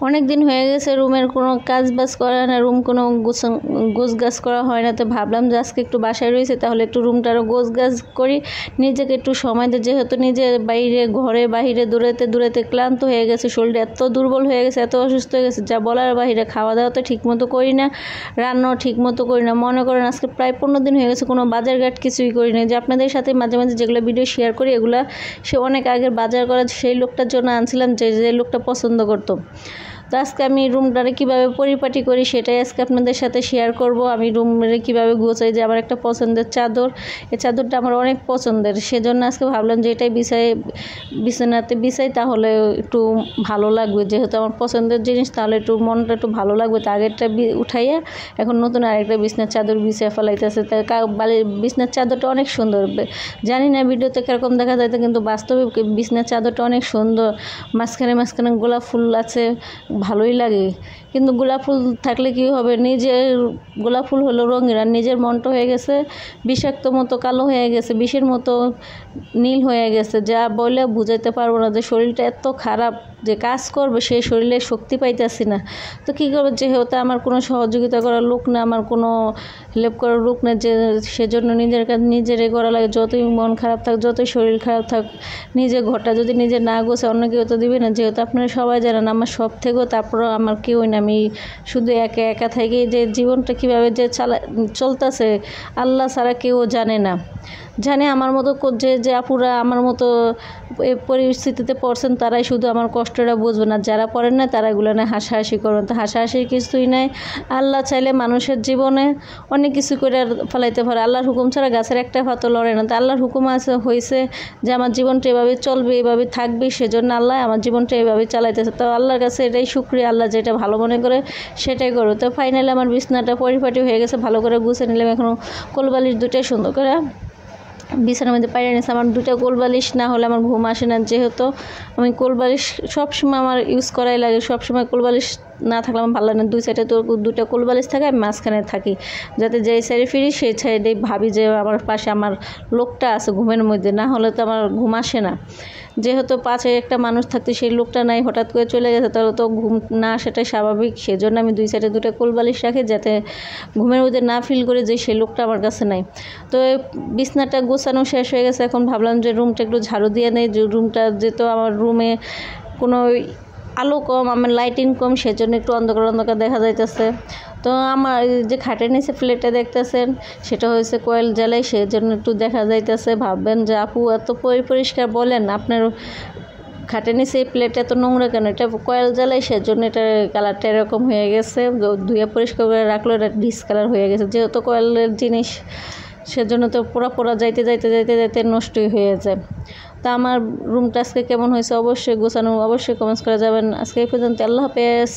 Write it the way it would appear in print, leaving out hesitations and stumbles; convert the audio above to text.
অনেক দিন হয়ে গেছে রুমের কোনো কাজ বাজ করা না, রুম কোনো গোছগাছ করা হয় না। তো ভাবলাম যে আজকে একটু বাসায় রয়েছে, তাহলে একটু রুমটারও গোছগাছ করি, নিজেকে একটু সময় দিই। যেহেতু নিজে বাইরে ঘরে বাহিরে দৌড়াতে দৌড়াতে ক্লান্ত হয়ে গেছে, শরীরটা এত দুর্বল হয়ে গেছে, এত অসুস্থ হয়ে গেছে যা বলার বাহিরে। খাওয়া দাওয়া তো ঠিকমতো করি না, রান্নাও ঠিকমতো করি না। মনে করেন আজকে প্রায় 15 দিন হয়ে গেছে কোনো বাজার ঘাট কিছুই করি না। যে আপনাদের সাথে মাঝে মাঝে যেগুলো ভিডিও শেয়ার করি, এগুলা সে অনেক আগের বাজার করা সেই লোকটার জন্য আনছিলাম, যে লোকটা পছন্দ করতো। তো আজকে আমি রুমটারে কীভাবে পরিপাটি করি সেটাই আজকে আপনাদের সাথে শেয়ার করব। আমি রুমে কীভাবে গোছাই, যে আমার একটা পছন্দের চাদর, এই চাদরটা আমার অনেক পছন্দের, সেজন্য আজকে ভাবলাম যে এটাই বিছানাতে বিছাই, তাহলে একটু ভালো লাগবে। যেহেতু আমার পছন্দের জিনিস, তাহলে একটু মনটা একটু ভালো লাগবে। তো আগেরটা উঠাইয়া এখন নতুন আরেকটা বিছনার চাদর বিছিয়ে ফেলাইতেছে। বিছনার চাদরটা অনেক সুন্দর, জানি না ভিডিওতে কীরকম দেখা যায়, কিন্তু বাস্তবে বিছনার চাদরটা অনেক সুন্দর। মাঝখানে মাঝখানে গোলাপ ফুল আছে, ভালোই লাগে। কিন্তু গোলাপ ফুল থাকলে কি হবে, নিজের গোলাপ ফুল হলো রঙের, আর নিজের মনটা হয়ে গেছে বিষাক্ত মতো কালো হয়ে গেছে, বিষের মতো নীল হয়ে গেছে, যা বলে বুঝাইতে পারবো না। যে শরীরটা এত খারাপ যে কাজ করবে সেই শরীরে শক্তি পাইতেছি না। তো কী করবে, যেহেতু আমার কোনো সহযোগিতা করার লোক না, আমার কোনো হেল্প করার লোক না, যে সেজন্য নিজের কাজ নিজেরই করা লাগে। যতই মন খারাপ থাক, যতই শরীর খারাপ থাক, নিজের ঘরটা যদি নিজে না গোছে অন্য কেউ তো দিবে না। যেহেতু আপনারা সবাই জানেন আমার সব থেকেও, তারপরেও আমার কেউই না, আমি শুধু একা একা থাকি। যে জীবনটা কীভাবে যে চলতেছে আল্লাহ ছাড়া কেউ জানে না। জানে আমার মতো যে আপুরা আমার মতো এই পরিস্থিতিতে পড়ছেন, তারাই শুধু আমার কষ্টটা বুঝবে না, যারা পড়েন না তারা এগুলো না হাসাহাসি করবেন। তো হাসাহাসির কিছুই নাই। আল্লাহ চাইলে মানুষের জীবনে অনেক কিছু করে ফেলাইতে পারে। আল্লাহর হুকুম ছাড়া গাছের একটা পাতা লড়ে না। তো আল্লাহর হুকুম হয়েছে যে আমার জীবনটা এভাবে চলবে, এভাবে থাকবে, সেজন্য আল্লাহ আমার জীবনটা এভাবে চালাইতেছে। তো আল্লাহর কাছে এটাই শুকরিয়া, আল্লাহ যেটা ভালো মনে করে সেটাই করো। তো ফাইনালি আমার বিছনাটা পরিপাটি হয়ে গেছে, ভালো করে গুছিয়ে নিলাম। এখনও কোলবালিশ দুটাই সুন্দর করে বিছানার মধ্যে পাইরে নিয়েছে। আমার দুটা কোলবালিশ না হলে আমার ঘুম আসে না, যেহেতু আমি কোলবালিশ সবসময় আমার ইউজ করাই লাগে। সবসময় কোলবালিশ না থাকলে আমার ভালো লাগে না। দুই সাইডে তো দুটা কোলবালিশ থাকে, আমি মাঝখানে থাকি, যাতে যেই সাইডে ফিরি সেই সাইডেই ভাবি যে আমার পাশে আমার লোকটা আছে ঘুমের মধ্যে, না হলে তো আমার ঘুম আসে না। যেহেতু পাশে একটা মানুষ থাকতে সেই লোকটা নাই, হঠাৎ করে চলে গেছে, তাহলে তো ঘুম না আসাটাই স্বাভাবিক। সেজন্য আমি দুই সাইডে দুটো কোলবালিশ রাখি, যাতে ঘুমের মধ্যে না ফিল করে যে সেই লোকটা আমার কাছে নাই। তো বিছনাটা গোছানো শেষ হয়ে গেছে, এখন ভাবলাম যে রুমটা একটু ঝাড়ু দিয়ে নেই। যে রুমটা যেহেতু আমার রুমে কোনো আলো কম, আমার লাইটিং কম, সেজন্য একটু অন্ধকার অন্ধকার দেখা যাইতেছে। তো আমার যে খাটের নিচে প্লেটটা দেখতেছেন, সেটা হয়েছে কয়েল জ্বালাই, সেজন্য একটু দেখা যাইতেছে। ভাববেন যে আপু এত পরিষ্কার বলেন, আপনার খাটের নিচে এই প্লেট এত নোংরা কেন? এটা কয়েল জ্বালাই, সেজন্য এটার কালারটা এরকম হয়ে গেছে। ধুয়ে পরিষ্কার করে রাখলো, এটা ডিসকালার হয়ে গেছে। যেহেতু কয়েলের জিনিস, সেজন্য তো পোড়া যাইতে যাইতে যাইতে যাইতে নষ্টই হয়ে যায়। তা আমার রুমটা আজকে কেমন হয়েছে অবশ্যই গোছানো, অবশ্যই কমেন্টস করে যাবেন। আজকে এই পর্যন্ত, আল্লাহ হাফেজ।